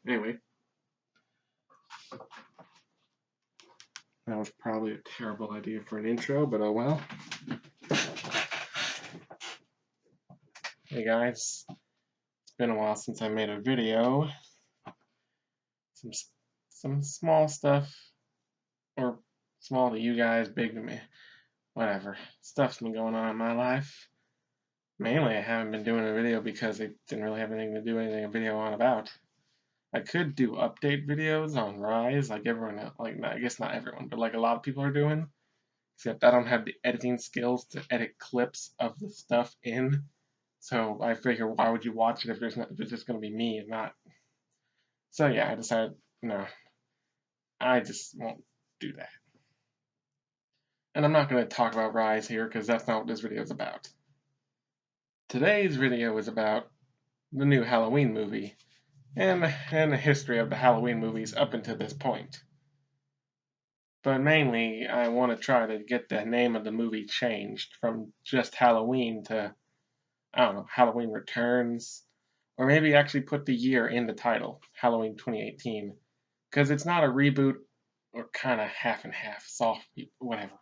Anyway, that was probably a terrible idea for an intro, but oh well. Hey guys, it's been a while since I made a video. Some some small stuff, or small to you guys, big to me. Whatever. Stuff's been going on in my life. Mainly, I haven't been doing a video because I didn't really have anything to do anything a video on about. I could do update videos on Rise, like everyone, I guess not everyone, but like a lot of people are doing. Except I don't have the editing skills to edit clips of the stuff in. So I figure, why would you watch it if it's just going to be me and not? So yeah, I decided, no, I just won't do that. And I'm not going to talk about Rise here because that's not what this video is about. Today's video is about the new Halloween movie and the history of the Halloween movies up until this point. But mainly, I want to try to get the name of the movie changed from just Halloween to, I don't know, Halloween Returns, or maybe actually put the year in the title, Halloween 2018, because it's not a reboot or kind of half and half, soft, whatever.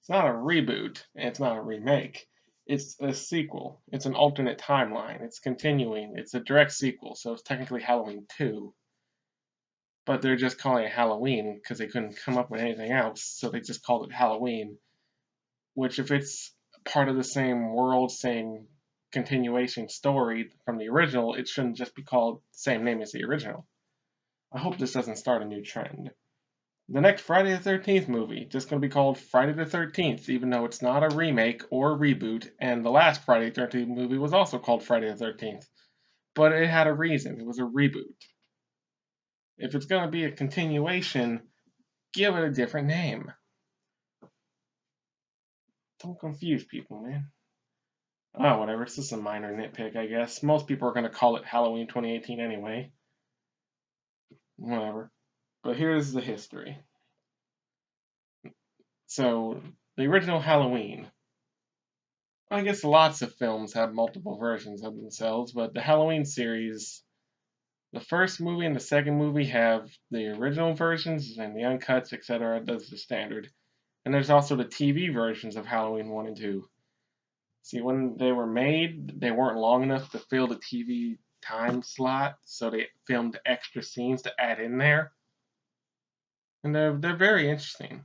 It's not a reboot, and it's not a remake. It's a sequel. It's an alternate timeline. It's continuing. It's a direct sequel, so it's technically Halloween 2, but they're just calling it Halloween because they couldn't come up with anything else, so they just called it Halloween, which if it's part of the same world, same continuation story from the original, it shouldn't just be called the same name as the original. I hope this doesn't start a new trend. The next Friday the 13th movie just going to be called Friday the 13th, even though it's not a remake or a reboot, and the last Friday the 13th movie was also called Friday the 13th. But it had a reason. It was a reboot. If it's going to be a continuation, give it a different name. Don't confuse people, man. Oh, whatever. It's just a minor nitpick, I guess. Most people are going to call it Halloween 2018 anyway. Whatever. But here's the history. So, the original Halloween. I guess lots of films have multiple versions of themselves, but the Halloween series, the first movie and the second movie have the original versions and the uncuts, etc. That's the standard. And there's also the TV versions of Halloween 1 and 2. See, when they were made, they weren't long enough to fill the TV time slot, so they filmed extra scenes to add in there. And they're very interesting.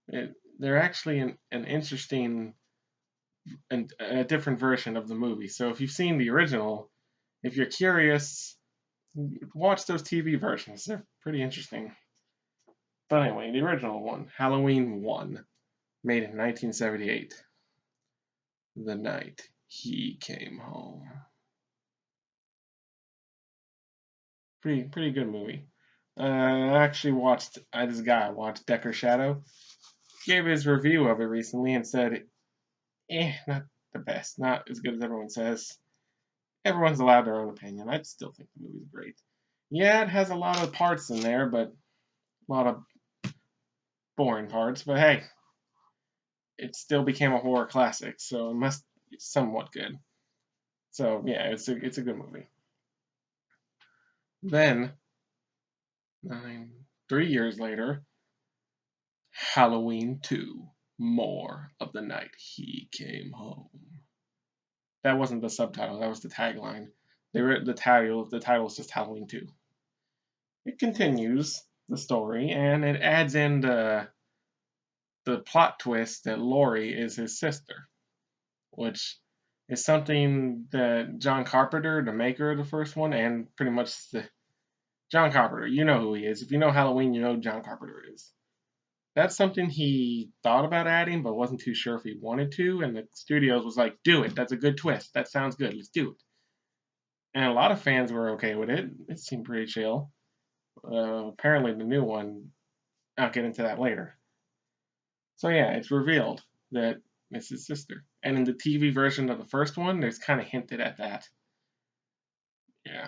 They're actually an interesting and a different version of the movie. So if you've seen the original, if you're curious, watch those TV versions. They're pretty interesting. But anyway, the original one, Halloween 1, made in 1978. The night he came home. Pretty good movie. I actually watched this guy watched Decker Shadow. Gave his review of it recently and said, not the best, not as good as everyone says. Everyone's allowed their own opinion. I still think the movie's great. Yeah, it has a lot of parts in there, but a lot of boring parts. But hey, it still became a horror classic, so it must be somewhat good. So yeah, it's a good movie. Then 3 years later, Halloween 2, more of the night he came home. That wasn't the subtitle. That was the tagline. The title is just Halloween 2. It continues the story and it adds in the plot twist that Laurie is his sister, which is something that John Carpenter, the maker of the first one, and pretty much John Carpenter, you know who he is. If you know Halloween, you know who John Carpenter is. That's something he thought about adding, but wasn't too sure if he wanted to, and the studios was like, "Do it. That's a good twist. That sounds good. Let's do it." And a lot of fans were okay with it. It seemed pretty chill. Apparently, the new one, I'll get into that later. So yeah, it's revealed that it's his sister. And in the TV version of the first one, there's kind of hinted at that. Yeah.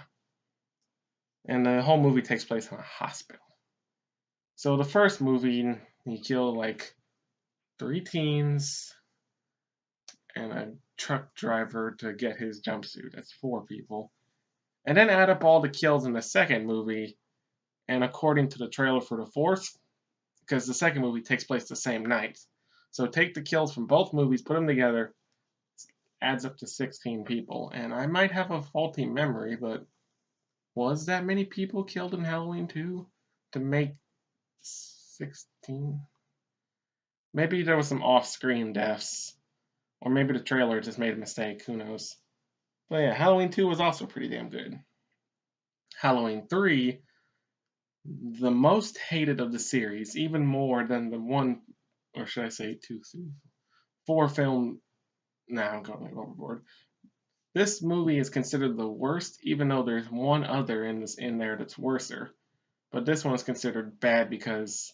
And the whole movie takes place in a hospital. So the first movie, he killed like 3 teens and a truck driver to get his jumpsuit. That's 4 people. and then add up all the kills in the second movie, and according to the trailer for the fourth, because the second movie takes place the same night. So take the kills from both movies, put them together, adds up to 16 people. And I might have a faulty memory, but was that many people killed in Halloween 2 to make 16? Maybe there was some off-screen deaths, or maybe the trailer just made a mistake, who knows. But yeah, Halloween 2 was also pretty damn good. Halloween 3, the most hated of the series, even more than the one, or should I say 2, 3, 4 film. Nah, I'm going overboard. This movie is considered the worst, even though there's one other in there that's worser. But this one is considered bad because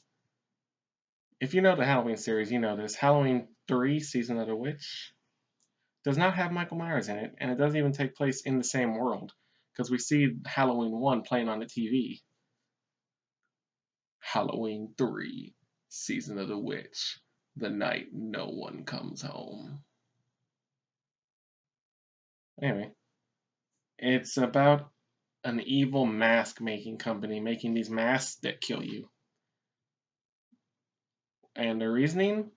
if you know the Halloween series, you know this. Halloween 3, Season of the Witch, does not have Michael Myers in it, and it doesn't even take place in the same world, because we see Halloween 1 playing on the TV. Halloween 3, Season of the Witch, the night no one comes home. Anyway, it's about an evil mask making company making these masks that kill you. And the reasoning?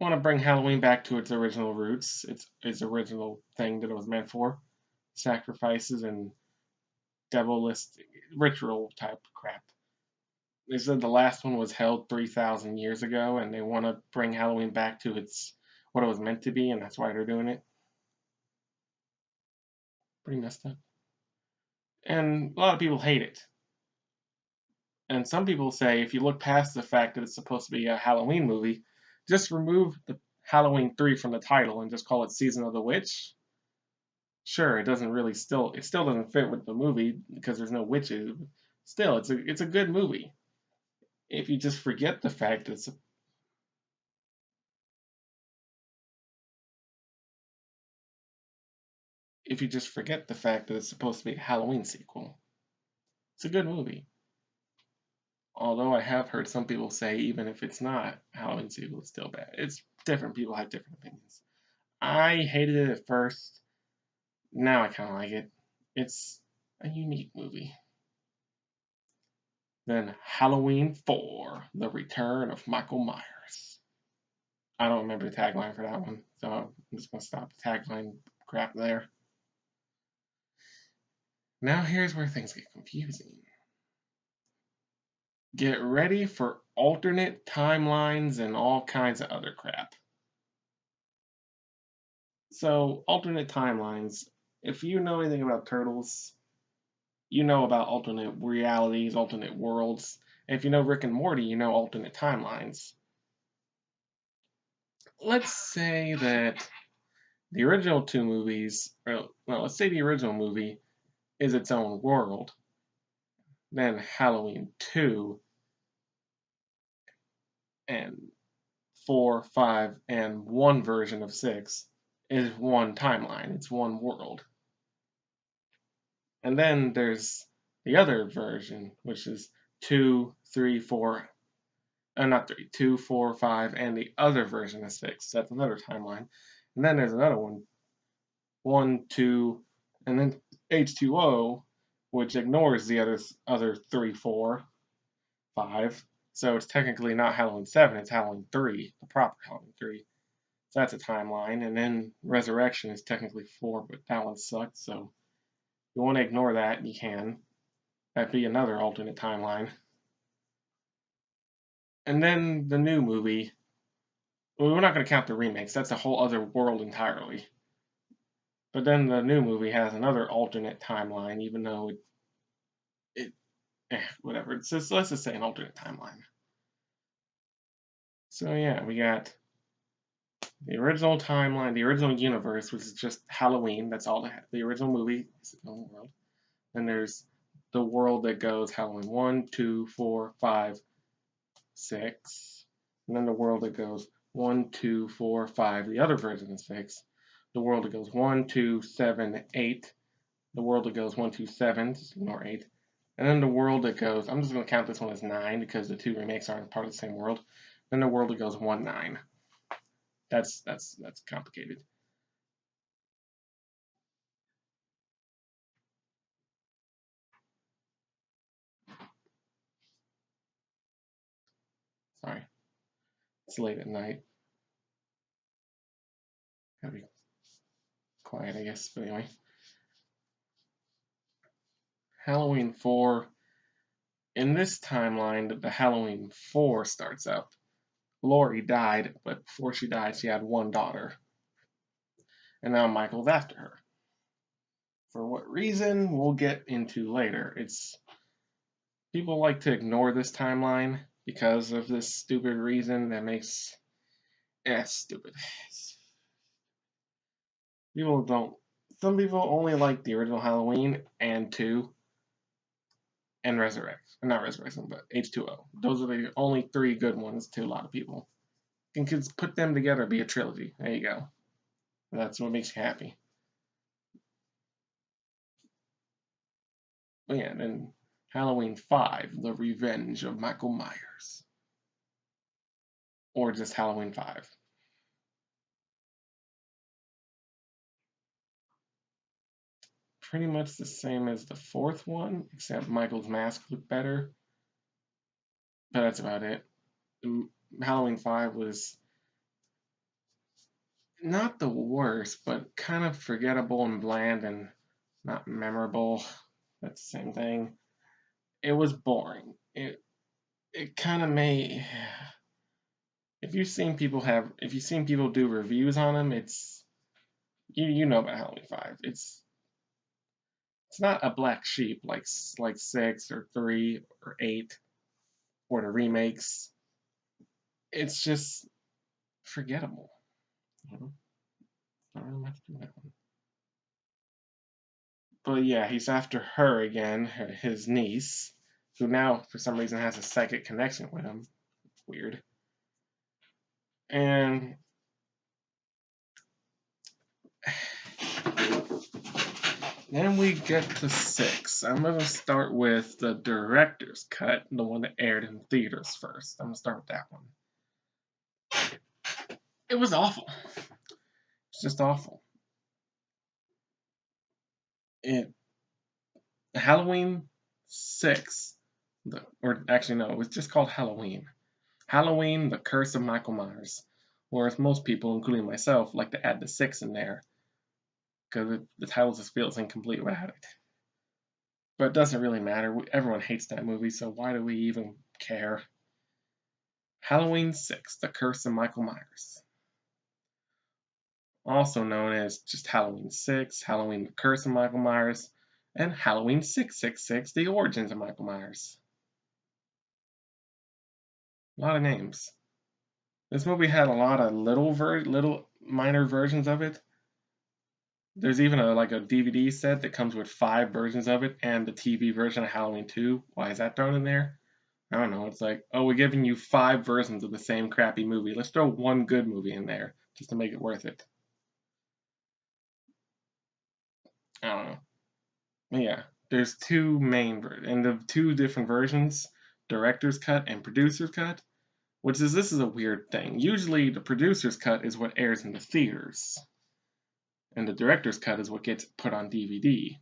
Want to bring Halloween back to its original roots, its original thing that it was meant for. Sacrifices and devilish ritual type crap. They said the last one was held 3,000 years ago, and they want to bring Halloween back to its what it was meant to be, and that's why they're doing it. Pretty messed up. And a lot of people hate it. And some people say if you look past the fact that it's supposed to be a Halloween movie, just remove the Halloween 3 from the title and just call it Season of the Witch. Sure, it still doesn't fit with the movie because there's no witches. But still, it's a good movie. If you just forget the fact that it's supposed to be a Halloween sequel, it's a good movie. Although I have heard some people say even if it's not a Halloween sequel, it's still bad. It's different. People have different opinions. I hated it at first. Now I kind of like it. It's a unique movie. Then Halloween 4, The Return of Michael Myers. I don't remember the tagline for that one, so I'm just going to stop the tagline crap there. Now here's where things get confusing. Get ready for alternate timelines and all kinds of other crap. So, alternate timelines, if you know anything about Turtles, you know about alternate realities, alternate worlds. And if you know Rick and Morty, you know alternate timelines. Let's say that the original two movies, let's say the original movie is its own world. Then Halloween 2 and 4, 5, and one version of 6 is one timeline. It's one world. And then there's the other version, which is 2, 3, 4, not 3, 2, 4, 5, and the other version of 6. That's another timeline. And then there's another one, 1, 2, and then H2O, which ignores the other 3, 4, 5. So it's technically not Halloween 7, it's Halloween 3, the proper Halloween 3. So that's a timeline. And then Resurrection is technically 4, but that one sucked. So if you want to ignore that, you can. That'd be another alternate timeline. And then the new movie. Well, we're not going to count the remakes. That's a whole other world entirely. But then the new movie has another alternate timeline, even though whatever. Let's just say an alternate timeline. So yeah, we got the original timeline, the original universe, which is just Halloween. That's all the original movie is its own world. Then there's the world that goes Halloween 1, 2, 4, 5, 6. And then the world that goes 1, 2, 4, 5, the other version of 6. The world that goes 1, 2, 7, 8. The world that goes 1, 2, 7, just ignore 8. And then the world that goes, I'm just going to count this one as 9 because the two remakes aren't part of the same world. Then the world that goes 1, 9. That's complicated. It's late at night. Gotta be quiet, I guess. But anyway. Halloween 4. In this timeline, the Halloween 4 starts up. Laurie died, but before she died, she had one daughter. And now Michael's after her. For what reason, we'll get into later. It's people like to ignore this timeline because of this stupid reason that makes stupid. People don't. Some people only like the original Halloween and 2 and not Resurrection, but H2O. Those are the only 3 good ones to a lot of people. You can put them together, be a trilogy. There you go. That's what makes you happy. But yeah, then Halloween 5, The Revenge of Michael Myers. Or just Halloween 5. Pretty much the same as the 4th one, except Michael's mask looked better. But that's about it. Halloween 5 was not the worst, but kind of forgettable and bland and not memorable. That's the same thing. It was boring. It kind of may. If you've seen people do reviews on them, it's you know about Halloween 5. It's not a black sheep like 6 or 3 or 8 or the remakes. It's just forgettable. You know? Not really much to do that one. But yeah, he's after her again, his niece, who now for some reason has a psychic connection with him. Weird. And then we get to 6. I'm going to start with the director's cut, the one that aired in theaters first. I'm going to start with that one. It was awful. It's just awful. Halloween 6, or actually no, it was just called Halloween. Halloween, The Curse of Michael Myers. Whereas most people, including myself, like to add the 6 in there because the title just feels incomplete without it. But it doesn't really matter. Everyone hates that movie, so why do we even care? Halloween 6, The Curse of Michael Myers. Also known as just Halloween 6, Halloween, The Curse of Michael Myers, and Halloween 666, The Origins of Michael Myers. A lot of names. This movie had a lot of little minor versions of it. There's even a DVD set that comes with 5 versions of it and the TV version of Halloween 2. Why is that thrown in there? I don't know. It's like, oh, we're giving you 5 versions of the same crappy movie. Let's throw one good movie in there just to make it worth it. I don't know. But yeah, there's 2 main versions, and the 2 different versions, director's cut and producer's cut, this is a weird thing. Usually the producer's cut is what airs in the theaters, and the director's cut is what gets put on DVD.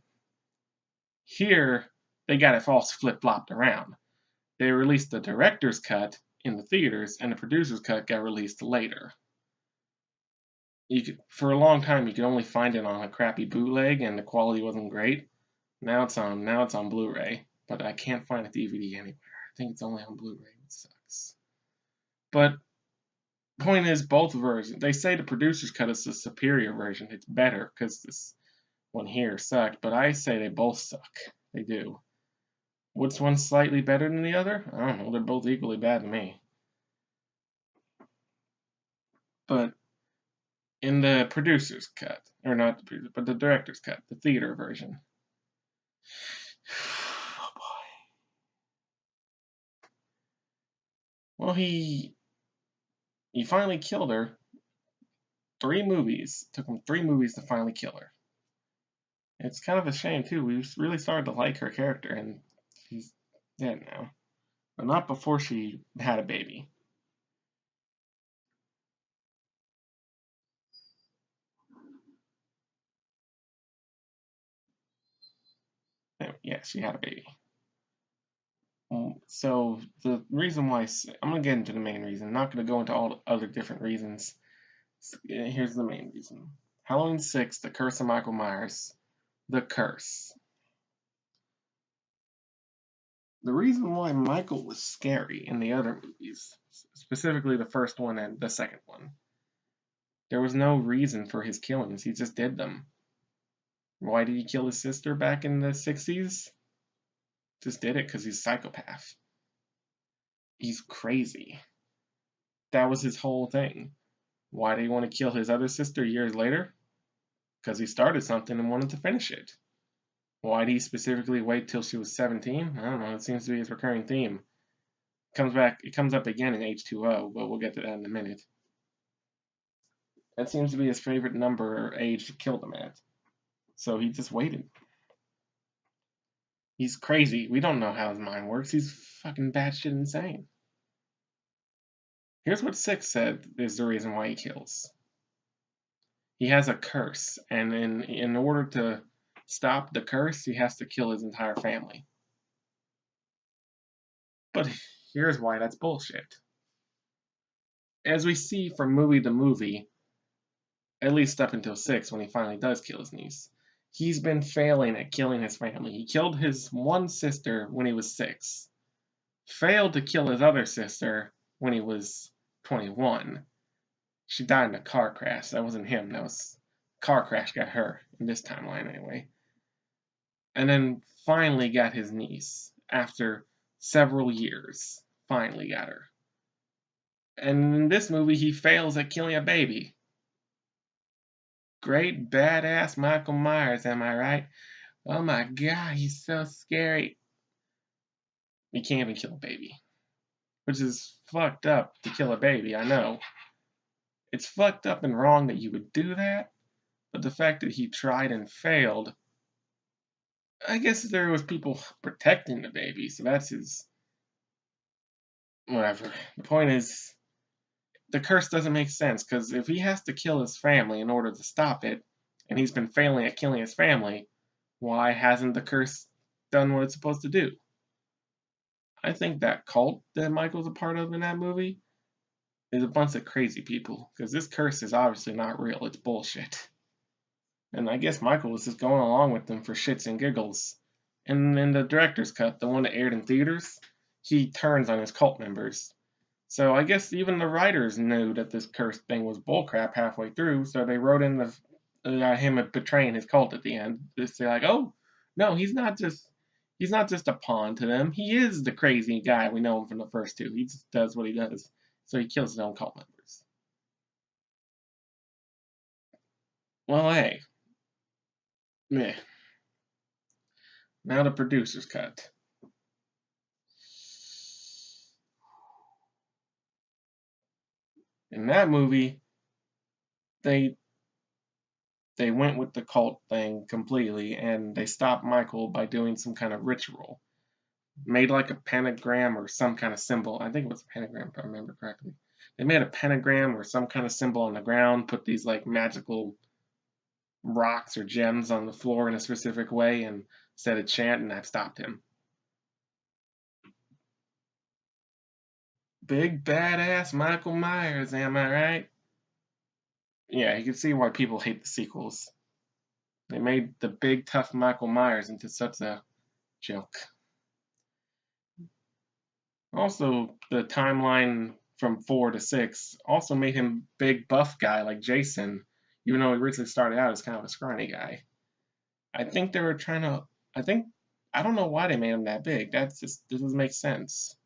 Here, they got it all flip-flopped around. They released the director's cut in the theaters, and the producer's cut got released later. For a long time, you could only find it on a crappy bootleg, and the quality wasn't great. Now it's on Blu-ray, but I can't find a DVD anywhere. I think it's only on Blu-ray. It sucks. But point is, both versions. They say the producer's cut is the superior version. It's better because this one here sucked, but I say they both suck. They do. Which one's slightly better than the other? I don't know. They're both equally bad to me. But in the producer's cut, or not the producer, but the director's cut, the theater version. Oh boy. Well, he finally killed her. 3 movies. Took him 3 movies to finally kill her. It's kind of a shame too. We really started to like her character, and she's dead now. But not before she had a baby. Yeah, she had a baby. So the reason why I'm gonna get into the main reason. I'm not gonna go into all the other different reasons. Here's the main reason. Halloween 6, The Curse of Michael Myers. The Curse. The reason why Michael was scary in the other movies, specifically the first one and the second one, there was no reason for his killings. He just did them. Why did he kill his sister back in the 60s? Just did it because he's a psychopath. He's crazy. That was his whole thing. Why did he want to kill his other sister years later? Because he started something and wanted to finish it. Why did he specifically wait till she was 17? I don't know. It seems to be his recurring theme. It comes up again in H2O, but we'll get to that in a minute. That seems to be his favorite number or age to kill them at. So he just waited. He's crazy. We don't know how his mind works. He's fucking batshit insane. Here's what Six said is the reason why he kills. He has a curse, and in order to stop the curse, he has to kill his entire family. But here's why that's bullshit. As we see from movie to movie, at least up until 6 when he finally does kill his niece, he's been failing at killing his family. He killed his one sister when he was 6, failed to kill his other sister when he was 21. She died in a car crash. That wasn't him. That was car crash got her in this timeline anyway. And then finally got his niece after several years. Finally got her. And in this movie, he fails at killing a baby. Great badass Michael Myers, am I right? Oh my god, he's so scary. He can't even kill a baby. Which is fucked up to kill a baby, I know. It's fucked up and wrong that you would do that, but the fact that he tried and failed, I guess there was people protecting the baby, so that's his... whatever. The point is, the curse doesn't make sense, because if he has to kill his family in order to stop it, and he's been failing at killing his family, why hasn't the curse done what it's supposed to do? I think that cult that Michael's a part of in that movie is a bunch of crazy people, because this curse is obviously not real, it's bullshit. And I guess Michael was just going along with them for shits and giggles. And in the director's cut, the one that aired in theaters, he turns on his cult members. So I guess even the writers knew that this curse thing was bullcrap halfway through, so they wrote in him betraying his cult at the end. Just say like, oh, no, he's not just a pawn to them. He is the crazy guy. We know him from the first two. He just does what he does. So he kills his own cult members. Well, hey. Meh. Now the producer's cut. In that movie, they went with the cult thing completely, and they stopped Michael by doing some kind of ritual. Made like a pentagram or some kind of symbol. I think it was a pentagram, if I remember correctly. They made a pentagram or some kind of symbol on the ground, put these like magical rocks or gems on the floor in a specific way, and said a chant, and that stopped him. Big badass Michael Myers, am I right? Yeah, you can see why people hate the sequels. They made the big tough Michael Myers into such a joke. Also, the timeline from 4 to 6 also made him big buff guy like Jason, even though he originally started out as kind of a scrawny guy. I think they were trying to. I don't know why they made him that big. That doesn't make sense.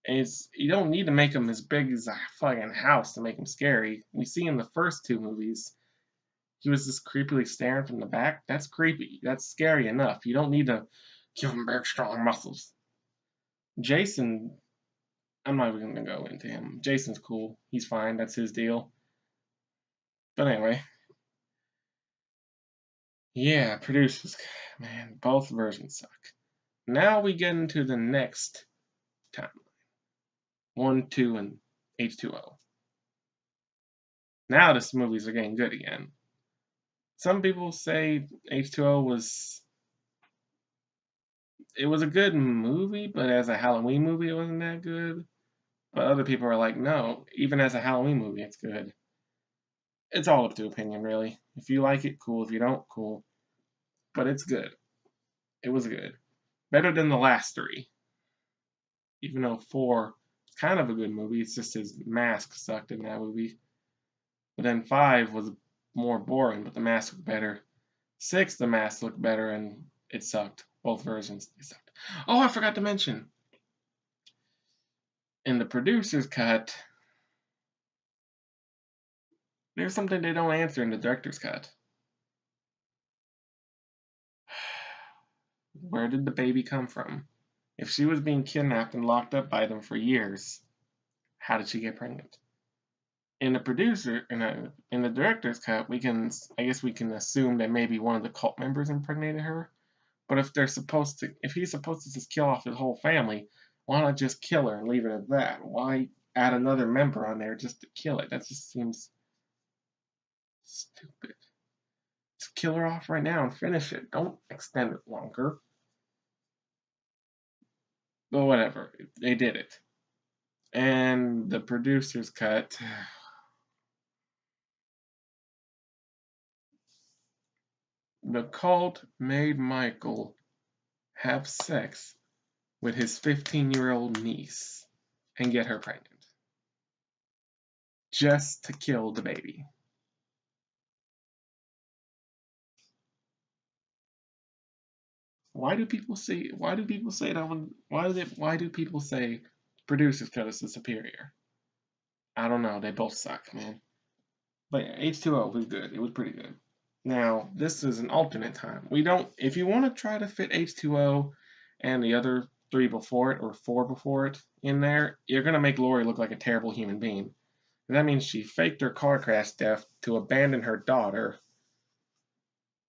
And you don't need to make him as big as a fucking house to make him scary. We see in the first two movies, he was just creepily staring from the back. That's creepy. That's scary enough. You don't need to give him big, strong muscles. Jason, I'm not even going to go into him. Jason's cool. He's fine. That's his deal. But anyway. Yeah, producers. Man, both versions suck. Now we get into the next timeline. 1, 2, and H2O. Now this movies are getting good again. Some people say H2O was it was a good movie, but as a Halloween movie, it wasn't that good. But other people are like, no, even as a Halloween movie, it's good. It's all up to opinion, really. If you like it, cool. If you don't, cool. But it's good. It was good. Better than the last three. Even though 4 is kind of a good movie, it's just his mask sucked in that movie. But then 5 was more boring, but the mask looked better. 6, the mask looked better, and it sucked. Both versions, they sucked. Oh, I forgot to mention. In the producer's cut, there's something they don't answer in the director's cut. Where did the baby come from? If she was being kidnapped and locked up by them for years, how did she get pregnant? In the director's cut, I guess we can assume that maybe one of the cult members impregnated her. But if he's supposed to just kill off his whole family, why not just kill her and leave it at that? Why add another member on there just to kill it? That just seems stupid. Just kill her off right now and finish it. Don't extend it longer. But whatever, they did it. And the producer's cut. The cult made Michael have sex with his 15-year-old niece and get her pregnant. Just to kill the baby. Why do people say that one? Why do people say producer's cut is the superior? I don't know. They both suck, man. But yeah, H2O was good. It was pretty good. Now, this is an alternate time. If you want to try to fit H2O and the other 3 before it or 4 before it in there, you're going to make Laurie look like a terrible human being. That means she faked her car crash death to abandon her daughter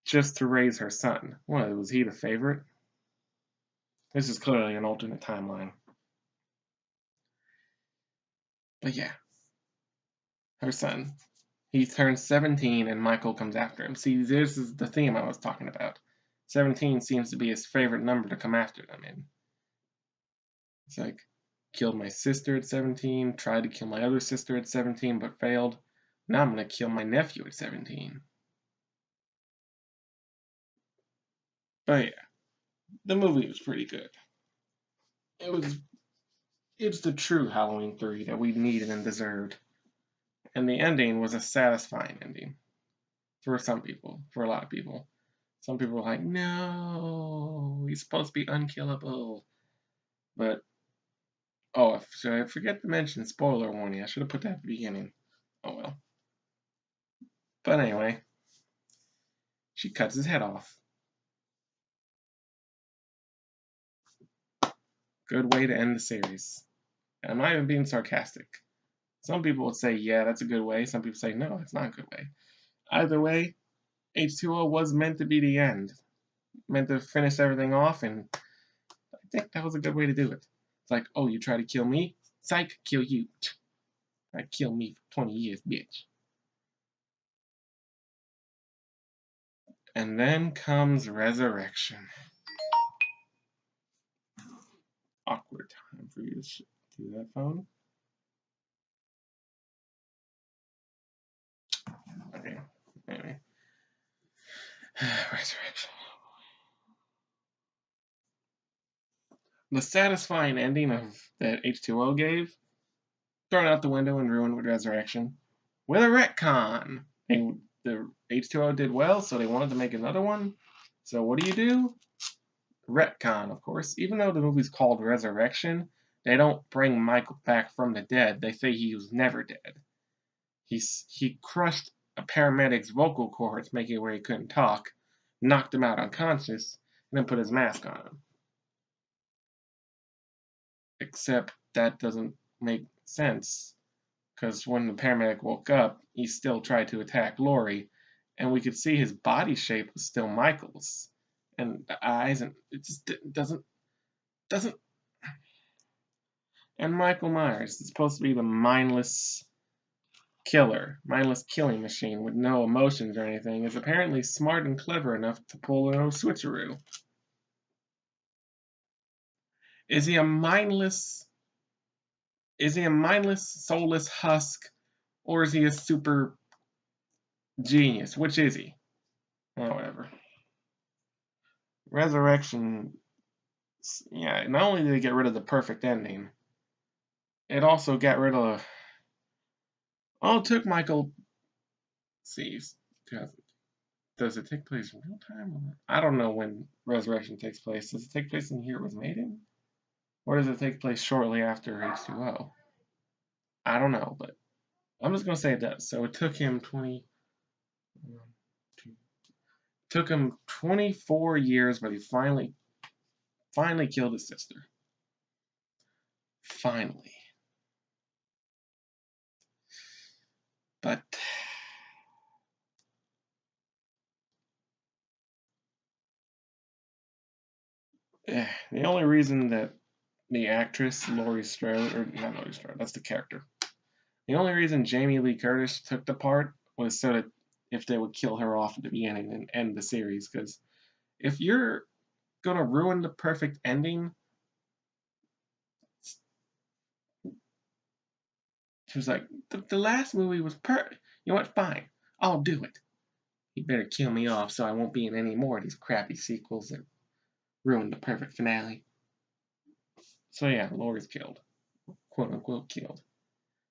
just to raise her son. What, was he the favorite? This is clearly an alternate timeline. But yeah, her son. He turns 17 and Michael comes after him. See, this is the theme I was talking about. 17 seems to be his favorite number to come after them in. It's like, killed my sister at 17, tried to kill my other sister at 17 but failed. Now I'm going to kill my nephew at 17. But yeah, the movie was pretty good. It's the true Halloween 3 that we needed and deserved. And the ending was a satisfying ending. For some people, for a lot of people. Some people were like, no, he's supposed to be unkillable. But, oh, I forget to mention spoiler warning. I should have put that at the beginning. Oh well. But anyway, she cuts his head off. Good way to end the series. And I'm not even being sarcastic. Some people would say, yeah, that's a good way. Some people say, no, it's not a good way. Either way, H2O was meant to be the end. Meant to finish everything off, and I think that was a good way to do it. It's like, oh, you try to kill me? Psych, kill you. Try to kill me for 20 years, bitch. And then comes Resurrection. Awkward time for you to do that phone. Okay, anyway. Resurrection. The satisfying ending that H2O gave, thrown out the window and ruined with Resurrection. With a retcon. And the H2O did well, so they wanted to make another one. So what do? Retcon, of course. Even though the movie's called Resurrection, they don't bring Michael back from the dead. They say he was never dead. He crushed a paramedic's vocal cords, making it where he couldn't talk, knocked him out unconscious, and then put his mask on him. Except that doesn't make sense, because when the paramedic woke up, he still tried to attack Laurie, and we could see his body shape was still Michael's. And the eyes, and it just doesn't. And Michael Myers is supposed to be the mindless killing machine with no emotions or anything, is apparently smart and clever enough to pull a switcheroo. Is he a mindless? Is he a mindless, soulless husk, or is he a super genius? Which is he? Oh, whatever. Resurrection. Yeah. Not only did it get rid of the perfect ending, it also got rid of. Oh, it took Michael. See, does it take place in real time? I don't know when Resurrection takes place. Does it take place in Here It Was Made In? Or does it take place shortly after H2O? I don't know, but I'm just going to say it does. So it took him 24 years, but he finally killed his sister. Finally. But the only reason that the actress Laurie Strode, or not Laurie Strode, that's the character. The only reason Jamie Lee Curtis took the part was so that if they would kill her off at the beginning and end the series, because if you're gonna ruin the perfect ending, she was like, the last movie was perfect. You know what? Fine, I'll do it. You better kill me off so I won't be in any more of these crappy sequels that ruin the perfect finale. So yeah, Laurie's killed, quote unquote killed.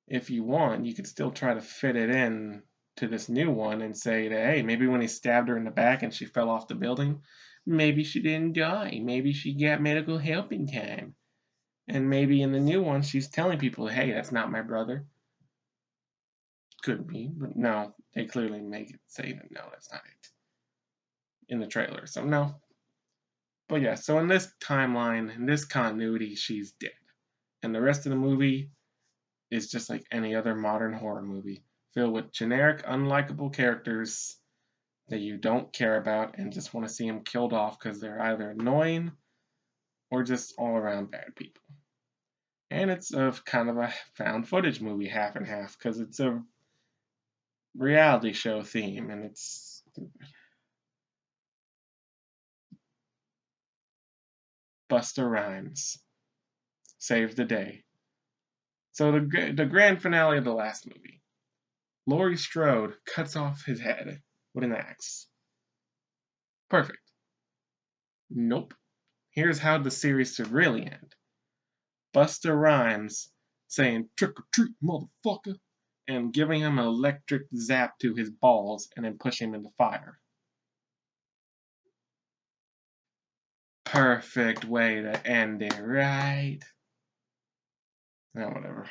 If you want, you could still try to fit it in to this new one and say that, hey, maybe when he stabbed her in the back and she fell off the building, maybe she didn't die. Maybe she got medical help in time. And maybe in the new one, she's telling people, hey, that's not my brother. Could be, but no, they clearly make it say that no, that's not it in the trailer. So no. But yeah, so in this timeline, in this continuity, she's dead. And the rest of the movie is just like any other modern horror movie, filled with generic, unlikable characters that you don't care about and just want to see them killed off because they're either annoying or just all around bad people. And it's kind of a found footage movie, half and half, because it's a reality show theme and it's Busta Rhymes saved the day. So the grand finale of the last movie, Laurie Strode cuts off his head with an axe. Perfect. Nope. Here's how the series should really end. Busta Rhymes saying trick or treat, motherfucker, and giving him an electric zap to his balls and then pushing him in the fire. Perfect way to end it, right? No, whatever.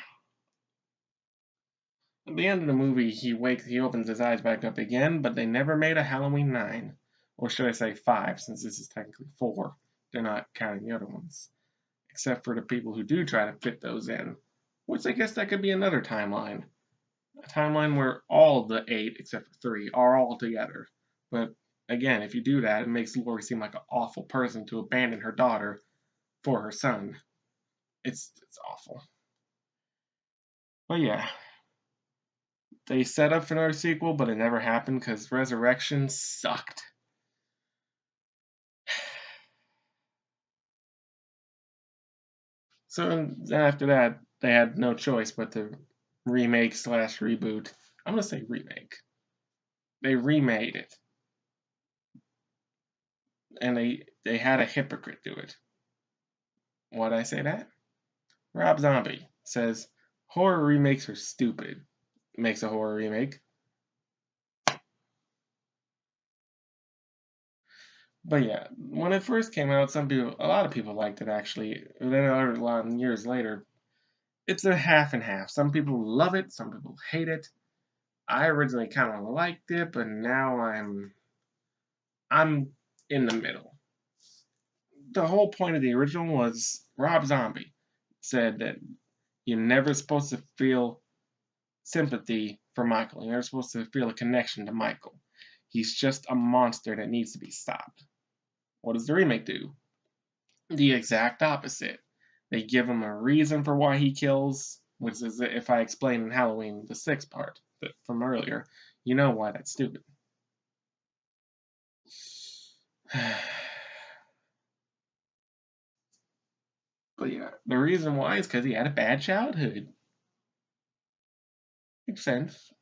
At the end of the movie, he opens his eyes back up again, but they never made a Halloween 9. Or should I say 5, since this is technically 4. They're not counting the other ones. Except for the people who do try to fit those in. Which I guess that could be another timeline. A timeline where all the 8, except for 3, are all together. But again, if you do that, it makes Laurie seem like an awful person to abandon her daughter for her son. It's awful. But yeah, they set up for another sequel, but it never happened because Resurrection sucked. So then after that, they had no choice but to remake / reboot. I'm gonna say remake. They remade it, and they had a hypocrite do it. Why'd I say that? Rob Zombie says horror remakes are stupid. Makes a horror remake. But yeah, when it first came out, a lot of people liked it actually. And then a lot of years later, it's a half and half. Some people love it, some people hate it. I originally kind of liked it, but now I'm in the middle. The whole point of the original was Rob Zombie said that you're never supposed to feel sympathy for Michael. You're never supposed to feel a connection to Michael. He's just a monster that needs to be stopped. What does the remake do? The exact opposite. They give him a reason for why he kills, which is if I explain in Halloween the 6th part from earlier, you know why that's stupid. But yeah, the reason why is because he had a bad childhood. Makes sense.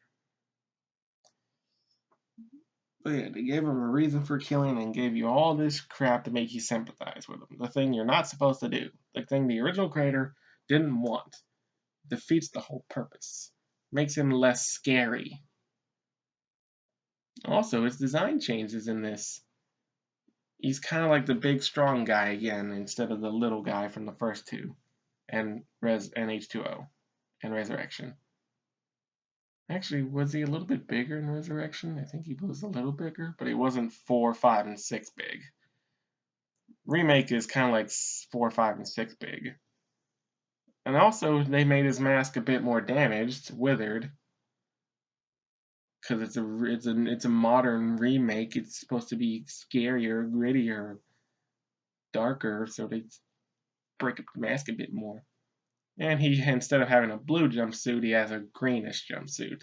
But yeah, they gave him a reason for killing and gave you all this crap to make you sympathize with him. The thing you're not supposed to do. The thing the original creator didn't want. Defeats the whole purpose. Makes him less scary. Also, his design changes in this. He's kind of like the big strong guy again instead of the little guy from the first two. And H2O and Resurrection. Actually, was he a little bit bigger in Resurrection? I think he was a little bigger, but he wasn't 4, 5, and 6 big. Remake is kind of like 4, 5, and 6 big. And also, they made his mask a bit more damaged, withered, because it's a modern remake. It's supposed to be scarier, grittier, darker, so they break up the mask a bit more. And he, instead of having a blue jumpsuit, he has a greenish jumpsuit.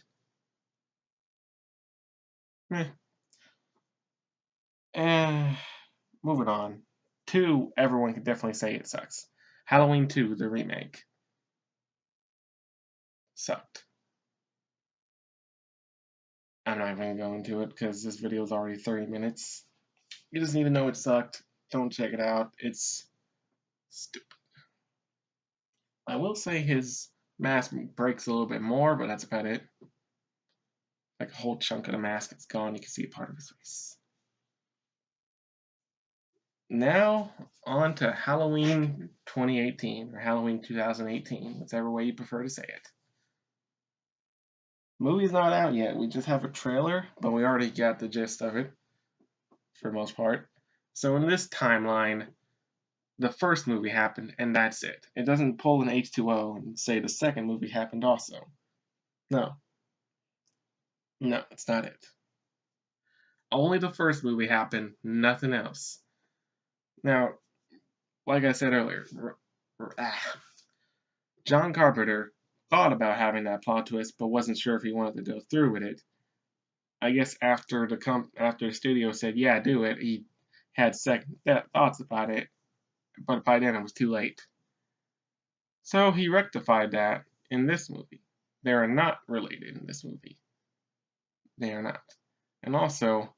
And moving on. 2, everyone can definitely say it sucks. Halloween 2, the remake. Sucked. I'm not even going to go into it because this video is already 30 minutes. You just need to know it sucked. Don't check it out. It's stupid. I will say his mask breaks a little bit more, but that's about it. Like a whole chunk of the mask is gone. You can see a part of his face. Now, on to Halloween 2018, or Halloween 2018, whichever way you prefer to say it. Movie's not out yet. We just have a trailer, but we already got the gist of it, for the most part. So in this timeline, the first movie happened, and that's it. It doesn't pull an H2O and say the second movie happened also. No. No, it's not it. Only the first movie happened, nothing else. Now, like I said earlier, John Carpenter thought about having that plot twist, but wasn't sure if he wanted to go through with it. I guess after the studio said, yeah, do it, he had second thoughts about it, but by then it was too late. So he rectified that in this movie. They are not related in this movie. They are not. And also,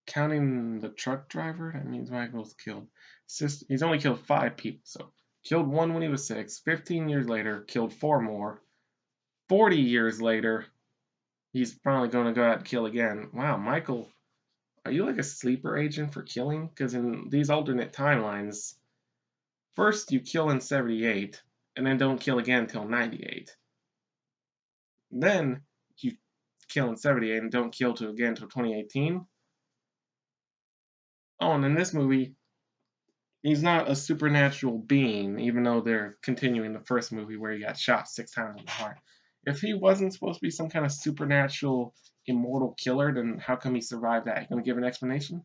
counting the truck driver, that means Michael's killed. He's only killed 5 people, so killed 1 when he was 6, 15 years later, killed 4 more, 40 years later, he's probably going to go out and kill again. Wow, Michael, are you like a sleeper agent for killing? Because in these alternate timelines, first you kill in 78, and then don't kill again until 98. Then you kill in 78 and don't kill again until 2018. Oh, and in this movie, he's not a supernatural being, even though they're continuing the first movie where he got shot 6 times in the heart. If he wasn't supposed to be some kind of supernatural immortal killer, then how come he survived that? You gonna give an explanation?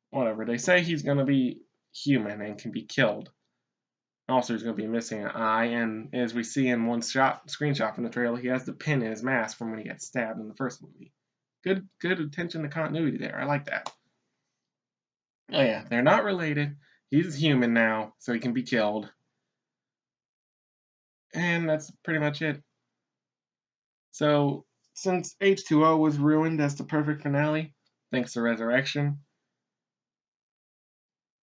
Whatever. They say he's gonna be human and can be killed. Also, he's gonna be missing an eye, and as we see in one screenshot from the trailer, he has the pin in his mask from when he got stabbed in the first movie. Good attention to continuity there. I like that. Oh yeah, they're not related. He's human now, so he can be killed. And that's pretty much it. So, since H2O was ruined as the perfect finale, thanks to Resurrection,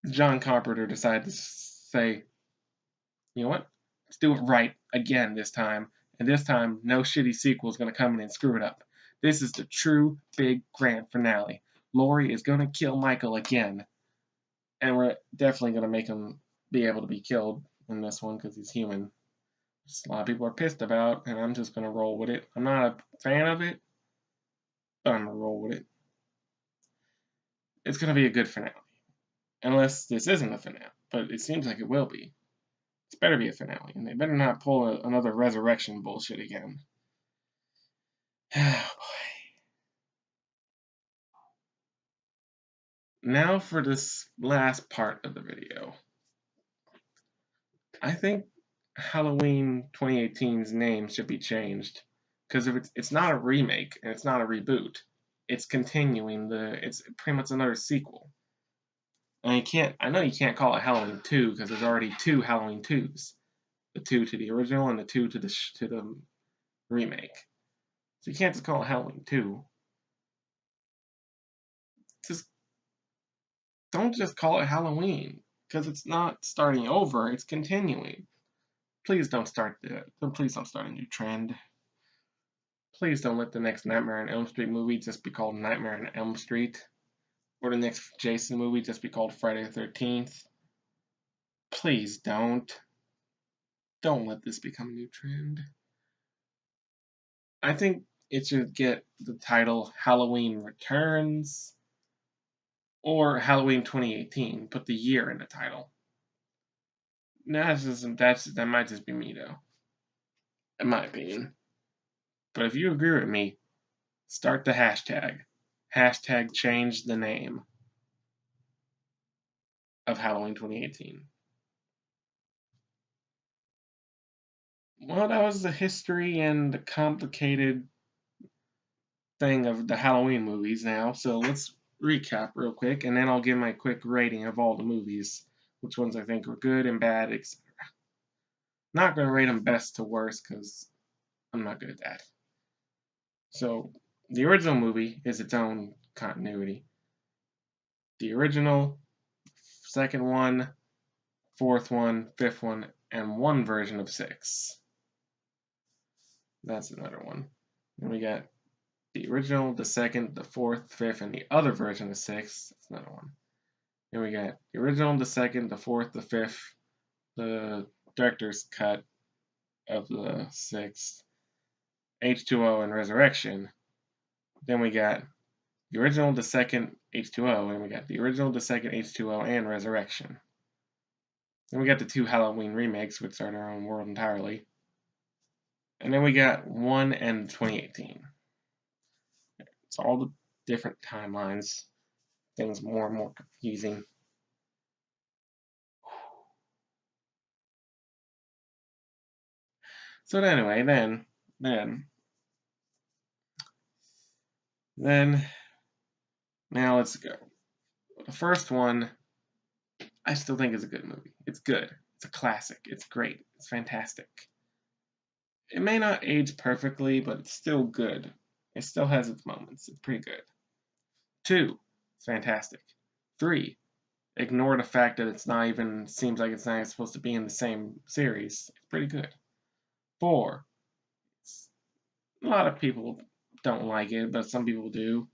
John Carpenter decided to say, you know what? Let's do it right again this time. And this time, no shitty sequel is going to come in and screw it up. This is the true big grand finale. Laurie is going to kill Michael again. And we're definitely going to make him be able to be killed in this one because he's human. A lot of people are pissed about, and I'm just going to roll with it. I'm not a fan of it, but I'm going to roll with it. It's going to be a good finale. Unless this isn't a finale, but it seems like it will be. It's better be a finale, and they better not pull another resurrection bullshit again. Oh boy. Now for this last part of the video. I think Halloween 2018's name should be changed. Because if it's not a remake and it's not a reboot, it's continuing it's pretty much another sequel. And I know you can't call it Halloween 2 because there's already 2 Halloween 2s. The 2 to the original and the 2 to the remake. So you can't just call it Halloween 2. Just don't just call it Halloween because it's not starting over, it's continuing. Please don't start a new trend. Please don't let the next Nightmare on Elm Street movie just be called Nightmare on Elm Street, or the next Jason movie just be called Friday the 13th. Please don't. Don't let this become a new trend. I think it should get the title Halloween Returns or Halloween 2018. Put the year in the title. That might just be me though, in my opinion. But if you agree with me, start the hashtag. Hashtag change the name of Halloween 2018. Well, that was the history and the complicated thing of the Halloween movies now. So let's recap real quick, and then I'll give my quick rating of all the movies, which ones I think were good and bad, etc. Not going to rate them best to worst because I'm not good at that. So the original movie is its own continuity. The original, second one, fourth one, fifth one, and one version of 6. That's another one. Then we got the original, the second, the fourth, fifth, and the other version of 6. That's another one. Then we got the original, the second, the fourth, the fifth, the director's cut of the 6th, H2O, and Resurrection. Then we got the original, the second, H2O, and we got the original, the second, H2O, and Resurrection. Then we got the 2 Halloween remakes, which are their own world entirely. And then we got 1 and 2018. So all the different timelines, things more and more confusing. So anyway, then now let's go. The first one, I still think is a good movie. It's good. It's a classic. It's great. It's fantastic. It may not age perfectly, but it's still good. It still has its moments. It's pretty good. 2, it's fantastic. 3, ignore the fact that it's not even, seems like it's not even supposed to be in the same series. It's pretty good. 4, a lot of people don't like it, but some people do.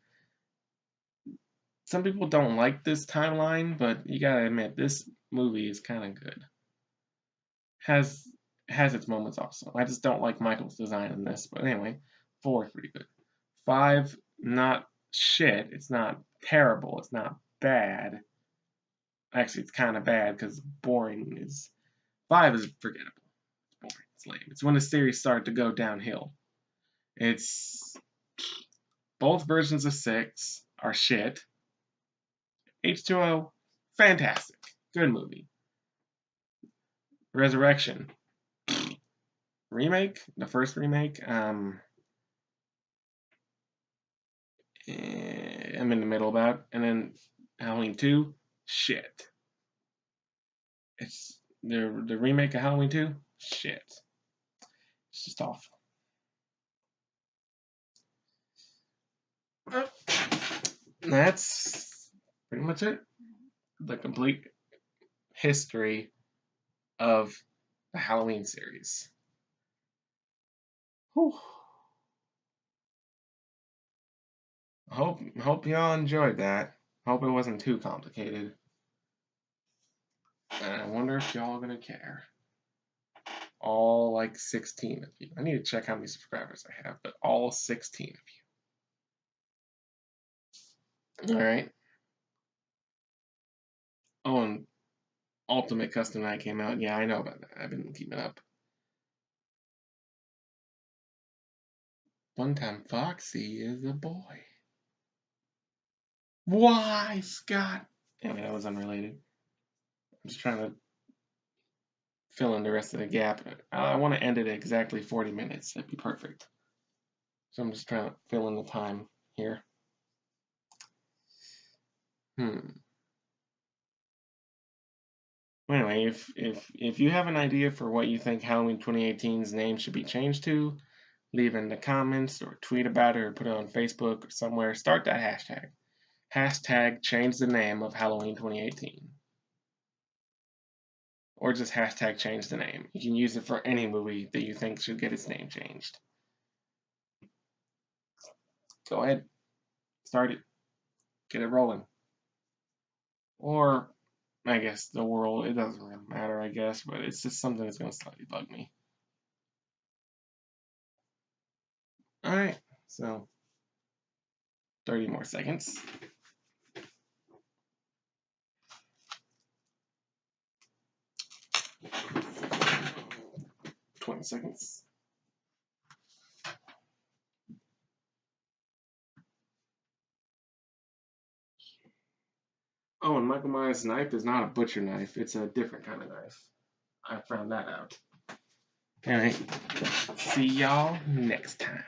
Some people don't like this timeline, but you gotta admit, this movie is kind of good. Has its moments also. I just don't like Michael's design in this, but anyway, 4 is pretty good. 5, not shit. It's not terrible. It's not bad. Actually, it's kind of bad because boring is. 5 is forgettable. It's boring. It's lame. It's when the series started to go downhill. It's both versions of 6 are shit. H2O, fantastic. Good movie. Resurrection. Remake? The first remake? I'm in the middle about. And then Halloween 2, shit. It's the remake of Halloween 2, shit. It's just awful. That's pretty much it. The complete history of the Halloween series. Whew. Hope y'all enjoyed that. Hope it wasn't too complicated. And I wonder if y'all are gonna care. All like 16 of you. I need to check how many subscribers I have, but all 16 of you. Alright. Oh, and Ultimate Custom Night came out. Yeah, I know about that. I've been keeping up. One time Foxy is a boy. Why, Scott? Anyway, that was unrelated. I'm just trying to fill in the rest of the gap. I want to end it at exactly 40 minutes. That'd be perfect. So I'm just trying to fill in the time here. Anyway, if you have an idea for what you think Halloween 2018's name should be changed to, leave it in the comments or tweet about it or put it on Facebook or somewhere. Start that hashtag. Hashtag change the name of Halloween 2018. Or just hashtag change the name. You can use it for any movie that you think should get its name changed. Go ahead. Start it. Get it rolling. Or, I guess, the world. It doesn't really matter, I guess, but it's just something that's going to slightly bug me. Alright, so 30 more seconds. 20 seconds. Oh, and Michael Myers' knife is not a butcher knife. It's a different kind of knife. I found that out. Alright, see y'all next time.